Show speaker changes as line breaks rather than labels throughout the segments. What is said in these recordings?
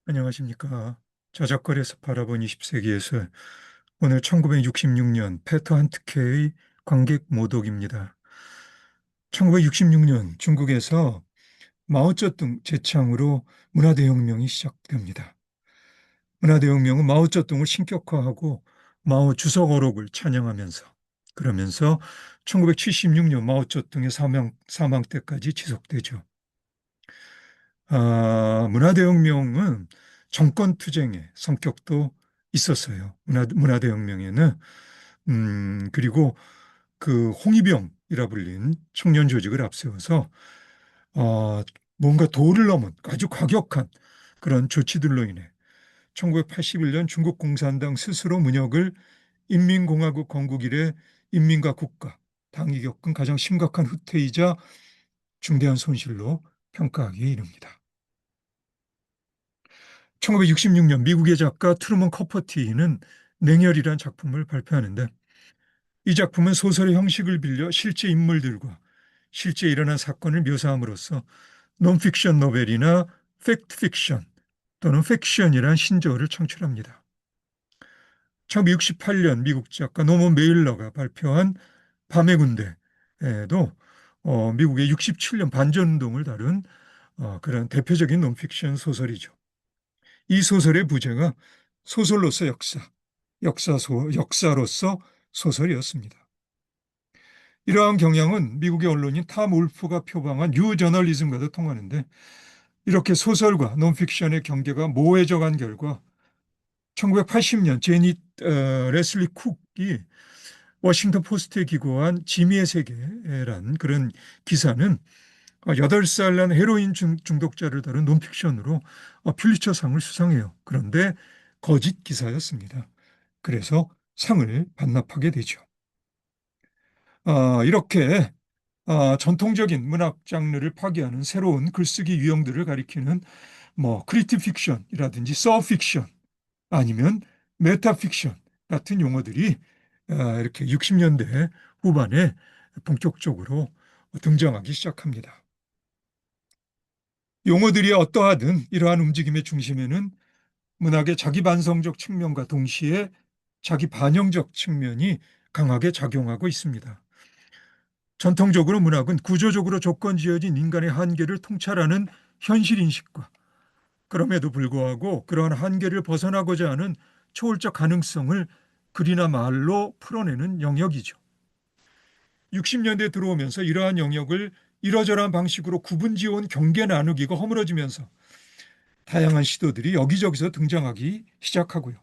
안녕하십니까. 저작거리에서 바라본 20세기에서 오늘 1966년 페터 한트케의 관객 모독입니다. 1966년 중국에서 마오쩌둥 제창으로 문화대혁명이 시작됩니다. 문화대혁명은 마오쩌둥을 신격화하고 마오 주석 어록을 찬양하면서 그러면서 1976년 마오쩌둥의 사망 때까지 지속되죠. 문화대혁명은 정권투쟁의 성격도 있었어요. 문화대혁명에는. 그리고 그 홍위병이라 불린 청년 조직을 앞세워서, 어, 뭔가 도를 넘은 아주 과격한 그런 조치들로 인해 1981년 중국 공산당 스스로 문혁을 인민공화국 건국 이래 인민과 국가, 당이 겪은 가장 심각한 후퇴이자 중대한 손실로 평가하기에 이릅니다. 1966년 미국의 작가 트루먼 커퍼티는 냉혈이란 작품을 발표하는데, 이 작품은 소설의 형식을 빌려 실제 인물들과 실제 일어난 사건을 묘사함으로써 논픽션 노벨이나 팩트 픽션 또는 팩션이란 신조어를 창출합니다. 1968년 미국 작가 노먼 메일러가 발표한 밤의 군대에도 미국의 67년 반전운동을 다룬 그런 대표적인 논픽션 소설이죠. 이 소설의 부제가 소설로서 역사로서 소설이었습니다. 이러한 경향은 미국의 언론인 탐 울프가 표방한 뉴 저널리즘과도 통하는데, 이렇게 소설과 논픽션의 경계가 모호해져 간 결과 1980년 제니 레슬리 쿡이 워싱턴 포스트에 기고한 지미의 세계란 그런 기사는 8살 난 헤로인 중독자를 다룬 논픽션으로 퓰리처상을 수상해요. 그런데 거짓 기사였습니다. 그래서 상을 반납하게 되죠. 이렇게 전통적인 문학 장르를 파괴하는 새로운 글쓰기 유형들을 가리키는 뭐 크리티 픽션이라든지 서픽션 아니면 메타픽션 같은 용어들이 이렇게 60년대 후반에 본격적으로 등장하기 시작합니다. 용어들이 어떠하든 이러한 움직임의 중심에는 문학의 자기 반성적 측면과 동시에 자기 반영적 측면이 강하게 작용하고 있습니다. 전통적으로 문학은 구조적으로 조건지어진 인간의 한계를 통찰하는 현실 인식과, 그럼에도 불구하고 그러한 한계를 벗어나고자 하는 초월적 가능성을 글이나 말로 풀어내는 영역이죠. 60년대 들어오면서 이러한 영역을 이러저러한 방식으로 구분지어온 경계 나누기가 허물어지면서 다양한 시도들이 여기저기서 등장하기 시작하고요.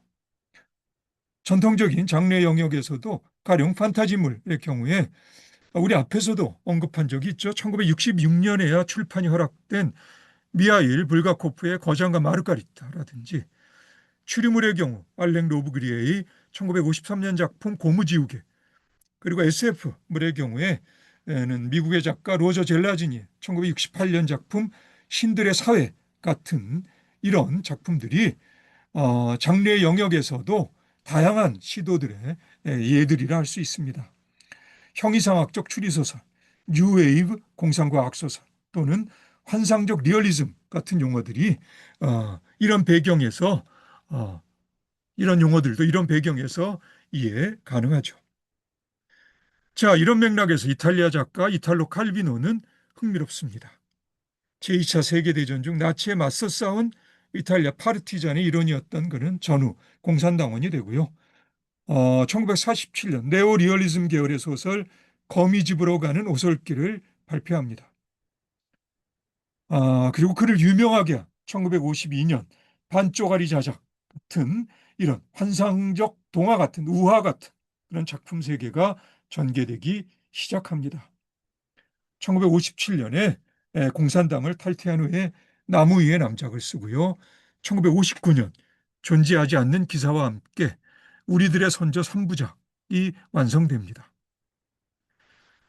전통적인 장르 영역에서도 가령 판타지물의 경우에 우리 앞에서도 언급한 적이 있죠. 1966년에야 출판이 허락된 미하일 불가코프의 거장과 마르가리타라든지, 추리물의 경우 알랭 로브그리에의 1953년 작품 고무지우개, 그리고 SF물의 경우에는 미국의 작가 로저 젤라지니의 1968년 작품 신들의 사회 같은 이런 작품들이 장르의 영역에서도 다양한 시도들의 예들이라 할 수 있습니다. 형이상학적 추리소설, 뉴웨이브 공상과학소설 또는 환상적 리얼리즘 같은 용어들이 이런 배경에서 이런 용어들도 이런 배경에서 이해 가능하죠. 자, 이런 맥락에서 이탈리아 작가 이탈로 칼비노는 흥미롭습니다. 제2차 세계대전 중 나치에 맞서 싸운 이탈리아 파르티잔의 일원이었던 그는 전후 공산당원이 되고요. 1947년 네오리얼리즘 계열의 소설 거미집으로 가는 오솔길을 발표합니다. 그리고 그를 유명하게 한 1952년 반쪽아리 자작 같은 이런 환상적 동화 같은 우화 같은 그런 작품 세계가 전개되기 시작합니다. 1957년에 공산당을 탈퇴한 후에 나무 위에 남작을 쓰고요. 1959년 존재하지 않는 기사와 함께 우리들의 선조 3부작이 완성됩니다.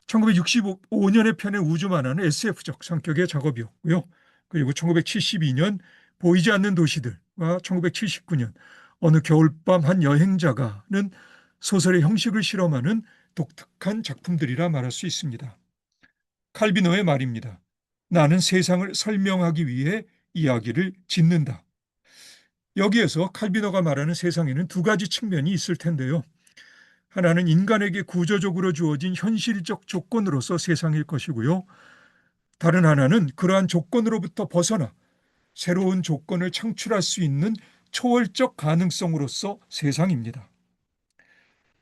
1965년에 펴낸 우주만화는 SF적 성격의 작업이었고요. 그리고 1972년 보이지 않는 도시들과 1979년 어느 겨울밤 한 여행자가는 소설의 형식을 실험하는 독특한 작품들이라 말할 수 있습니다. 칼비노의 말입니다. 나는 세상을 설명하기 위해 이야기를 짓는다. 여기에서 칼비노가 말하는 세상에는 두 가지 측면이 있을 텐데요. 하나는 인간에게 구조적으로 주어진 현실적 조건으로서 세상일 것이고요. 다른 하나는 그러한 조건으로부터 벗어나 새로운 조건을 창출할 수 있는 초월적 가능성으로서 세상입니다.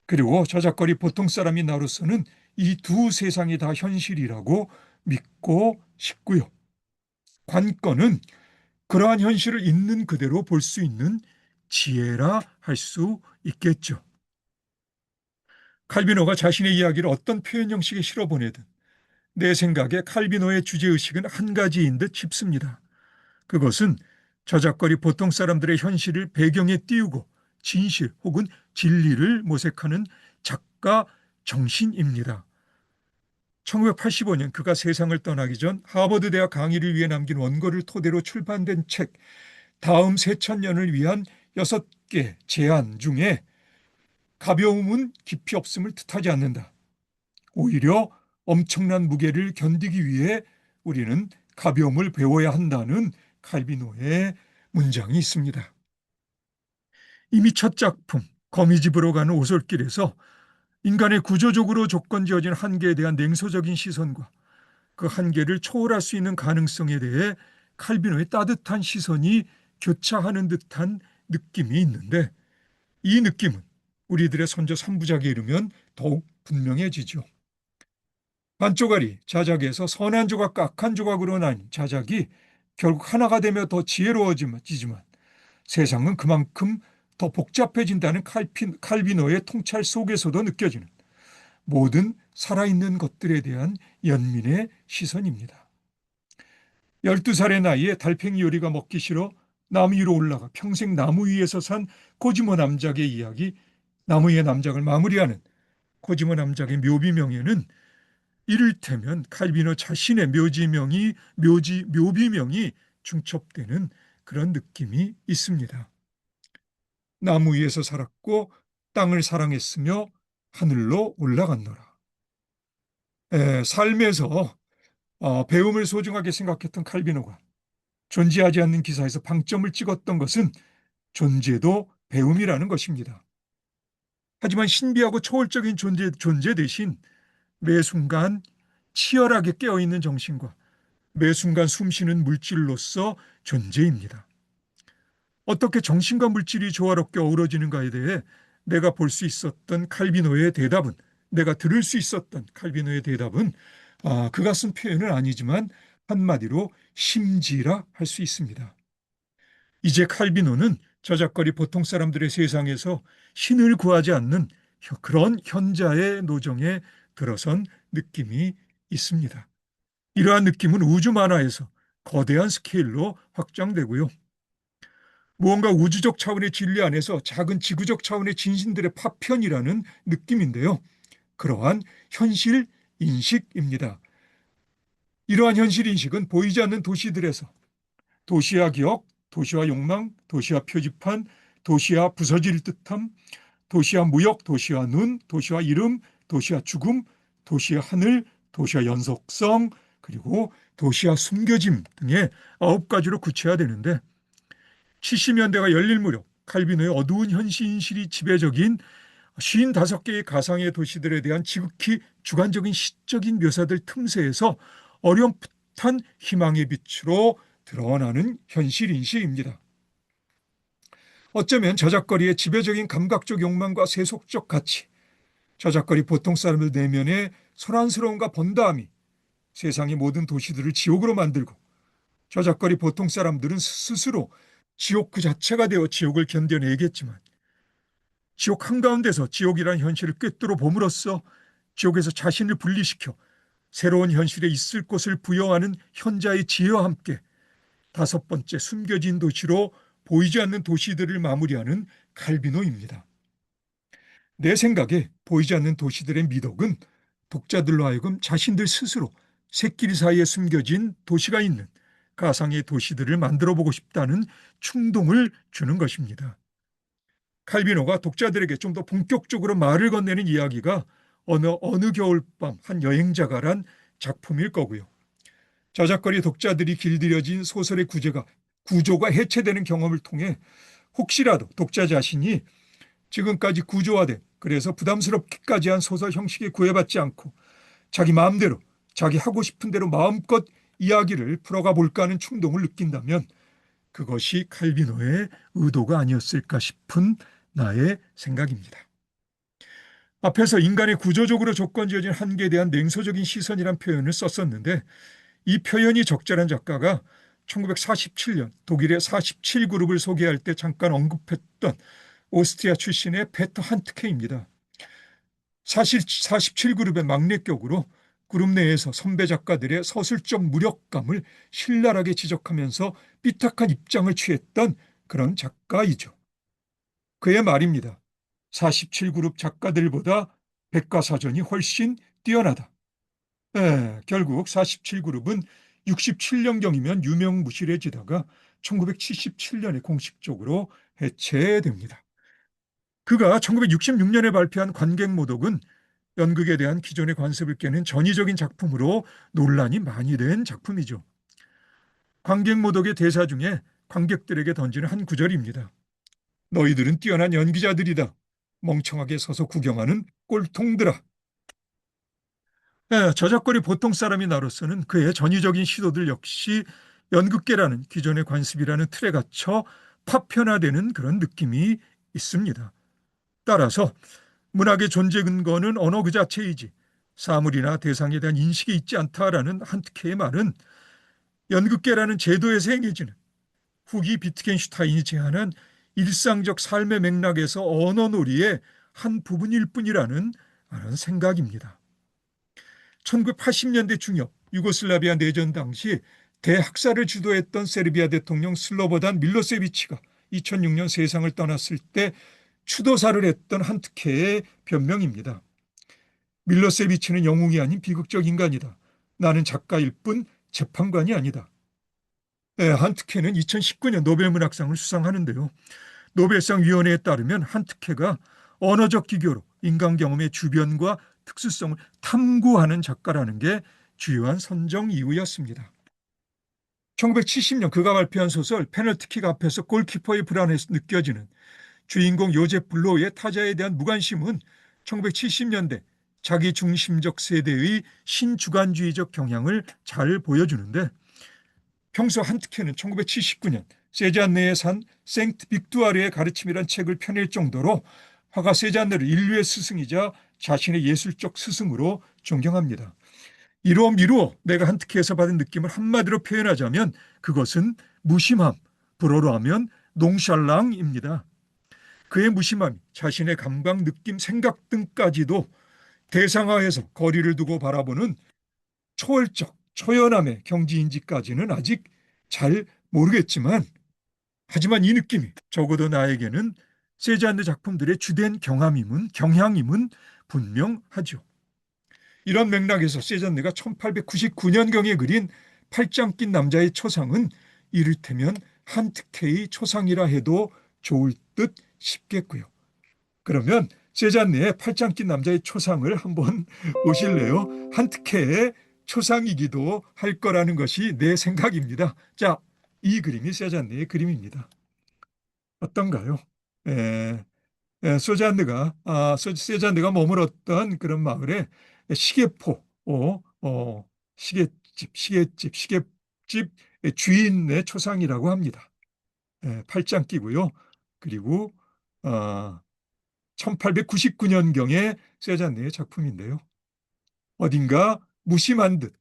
그리고 저작거리 보통 사람이 나로서는 이 두 세상이 다 현실이라고 믿고 싶고요. 관건은 그러한 현실을 있는 그대로 볼 수 있는 지혜라 할 수 있겠죠. 칼비노가 자신의 이야기를 어떤 표현 형식에 실어보내든 내 생각에 칼비노의 주제의식은 한 가지인 듯 싶습니다. 그것은 저작거리 보통 사람들의 현실을 배경에 띄우고 진실 혹은 진리를 모색하는 작가 정신입니다. 1985년 그가 세상을 떠나기 전 하버드 대학 강의를 위해 남긴 원고를 토대로 출판된 책 다음 세천년을 위한 6개 제안 중에 가벼움은 깊이 없음을 뜻하지 않는다. 오히려 엄청난 무게를 견디기 위해 우리는 가벼움을 배워야 한다는 칼비노의 문장이 있습니다. 이미 첫 작품 거미집으로 가는 오솔길에서 인간의 구조적으로 조건지어진 한계에 대한 냉소적인 시선과 그 한계를 초월할 수 있는 가능성에 대해 칼비노의 따뜻한 시선이 교차하는 듯한 느낌이 있는데 이 느낌은 우리들의 선조 3부작에 이르면 더욱 분명해지죠. 반쪽알이 자작에서 선한 조각과 악한 조각으로 나뉜 자작이 결국 하나가 되며 더 지혜로워지지만 세상은 그만큼 더 복잡해진다는 칼비노의 통찰 속에서도 느껴지는 모든 살아있는 것들에 대한 연민의 시선입니다. 12살의 나이에 달팽이 요리가 먹기 싫어 나무 위로 올라가 평생 나무 위에서 산 코지모 남작의 이야기, 나무 위의 남작을 마무리하는 코지모 남작의 묘비명에는 이를테면 칼비노 자신의 묘비명이 중첩되는 그런 느낌이 있습니다. 나무 위에서 살았고 땅을 사랑했으며 하늘로 올라갔노라. 삶에서 배움을 소중하게 생각했던 칼비노가 존재하지 않는 기사에서 방점을 찍었던 것은 존재도 배움이라는 것입니다. 하지만 신비하고 초월적인 존재 대신 매 순간 치열하게 깨어있는 정신과 매 순간 숨쉬는 물질로서 존재입니다. 어떻게 정신과 물질이 조화롭게 어우러지는가에 대해 내가 볼 수 있었던 칼비노의 대답은 내가 들을 수 있었던 칼비노의 대답은 그가 쓴 표현은 아니지만 한마디로 심지라 할 수 있습니다. 이제 칼비노는 저작거리 보통 사람들의 세상에서 신을 구하지 않는 그런 현자의 노정에 들어선 느낌이 있습니다. 이러한 느낌은 우주 만화에서 거대한 스케일로 확장되고요. 무언가 우주적 차원의 진리 안에서 작은 지구적 차원의 진신들의 파편이라는 느낌인데요. 그러한 현실 인식입니다. 이러한 현실 인식은 보이지 않는 도시들에서 도시화 기억, 도시화 욕망, 도시화 표지판, 도시화 부서질 듯함, 도시화 무역, 도시화 눈, 도시화 이름, 도시화 죽음, 도시화 하늘, 도시화 연속성, 그리고 도시화 숨겨짐 등의 9가지로 구체화되는데 70년대가 열릴 무렵 칼비노의 어두운 현실이 지배적인 55개의 가상의 도시들에 대한 지극히 주관적인 시적인 묘사들 틈새에서 어렴풋한 희망의 빛으로 드러나는 현실인식입니다. 어쩌면 저작거리의 지배적인 감각적 욕망과 세속적 가치, 저작거리 보통 사람들 내면의 소란스러움과 번다함이 세상의 모든 도시들을 지옥으로 만들고 저작거리 보통 사람들은 스스로 지옥 그 자체가 되어 지옥을 견뎌내겠지만 지옥 한가운데서 지옥이라는 현실을 꿰뚫어 봄으로써 지옥에서 자신을 분리시켜 새로운 현실에 있을 곳을 부여하는 현자의 지혜와 함께 5번째 숨겨진 도시로 보이지 않는 도시들을 마무리하는 칼비노입니다. 내 생각에 보이지 않는 도시들의 미덕은 독자들로 하여금 자신들 스스로 새끼리 사이에 숨겨진 도시가 있는 가상의 도시들을 만들어 보고 싶다는 충동을 주는 것입니다. 칼비노가 독자들에게 좀 더 본격적으로 말을 건네는 이야기가 어느 겨울밤 한 여행자가란 작품일 거고요. 저작거리 독자들이 길들여진 소설의 구조가 해체되는 경험을 통해 혹시라도 독자 자신이 지금까지 구조화된, 그래서 부담스럽기까지 한 소설 형식에 구애받지 않고 자기 마음대로 자기 하고 싶은 대로 마음껏 이야기를 풀어가 볼까 하는 충동을 느낀다면 그것이 칼비노의 의도가 아니었을까 싶은 나의 생각입니다. 앞에서 인간의 구조적으로 조건지어진 한계에 대한 냉소적인 시선이란 표현을 썼었는데, 이 표현이 적절한 작가가 1947년 독일의 47그룹을 소개할 때 잠깐 언급했던 오스트리아 출신의 페터 한트케입니다. 사실 47그룹의 막내격으로 그룹 내에서 선배 작가들의 서술적 무력감을 신랄하게 지적하면서 삐딱한 입장을 취했던 그런 작가이죠. 그의 말입니다. 47그룹 작가들보다 백과사전이 훨씬 뛰어나다. 결국 47그룹은 67년경이면 유명무실해지다가 1977년에 공식적으로 해체됩니다. 그가 1966년에 발표한 관객모독은 연극에 대한 기존의 관습을 깨는 전위적인 작품으로 논란이 많이 된 작품이죠. 관객모독의 대사 중에 관객들에게 던지는 한 구절입니다. 너희들은 뛰어난 연기자들이다. 멍청하게 서서 구경하는 꼴통들아. 저작거리 보통 사람이 나로서는 그의 전위적인 시도들 역시 연극계라는 기존의 관습이라는 틀에 갇혀 파편화되는 그런 느낌이 있습니다. 따라서 문학의 존재 근거는 언어 그 자체이지 사물이나 대상에 대한 인식이 있지 않다라는 한트케의 말은 연극계라는 제도에서 행해지는 후기 비트겐슈타인이 제안한 일상적 삶의 맥락에서 언어놀이의 한 부분일 뿐이라는 생각입니다. 1980년대 중엽 유고슬라비아 내전 당시 대학살을 주도했던 세르비아 대통령 슬로보단 밀로세비치가 2006년 세상을 떠났을 때 추도사를 했던 한트케의 변명입니다. 밀로세비치는 영웅이 아닌 비극적 인간이다. 나는 작가일 뿐 재판관이 아니다. 한트케는 2019년 노벨문학상을 수상하는데요. 노벨상 위원회에 따르면 한트케가 언어적 기교로 인간 경험의 주변과 특수성을 탐구하는 작가라는 게 주요한 선정 이유였습니다. 1970년 그가 발표한 소설 페널티킥 앞에서 골키퍼의 불안에서 느껴지는 주인공 요제프 블로우의 타자에 대한 무관심은 1970년대 자기중심적 세대의 신주관주의적 경향을 잘 보여주는데, 평소 한트케는 1979년 세잔네에 산 생트 빅두아르의 가르침이란 책을 펴낼 정도로 화가 세잔네를 인류의 스승이자 자신의 예술적 스승으로 존경합니다. 이루어 미루어 내가 한트케에서 받은 느낌을 한마디로 표현하자면 그것은 무심함, 불어로 하면 농샬랑입니다. 그의 무심함이 자신의 감각, 느낌, 생각 등까지도 대상화해서 거리를 두고 바라보는 초월적, 초연함의 경지인지까지는 아직 잘 모르겠지만, 하지만 이 느낌이 적어도 나에게는 세잔네 작품들의 주된 경향임은 분명하죠. 이런 맥락에서 세잔네가 1899년경에 그린 팔짱 낀 남자의 초상은 이를테면 한트케의 초상이라 해도 좋을 듯 싶겠고요. 그러면 세잔네의 팔짱 낀 남자의 초상을 한번 보실래요? 한트케의 초상이기도 할 거라는 것이 내 생각입니다. 자, 이 그림이 세잔네의 그림입니다. 어떤가요? 에, 세잔네가 머물었던 그런 마을에 시계포, 시계집 주인의 초상이라고 합니다. 팔짱 끼고요. 그리고 1899년경의 세잔네의 작품인데요. 어딘가 무심한 듯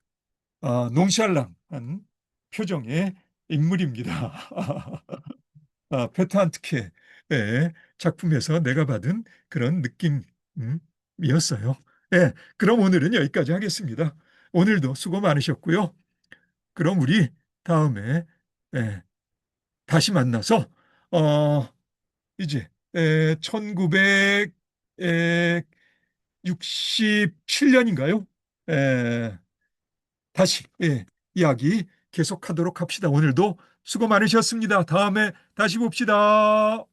농샬랑한 표정의 인물입니다. 페터 한트케의 작품에서 내가 받은 그런 느낌이었어요. 그럼 오늘은 여기까지 하겠습니다. 오늘도 수고 많으셨고요. 그럼 우리 다음에 예, 다시 만나서 이제 1967년인가요? 다시 이야기 계속하도록 합시다. 오늘도 수고 많으셨습니다. 다음에 다시 봅시다.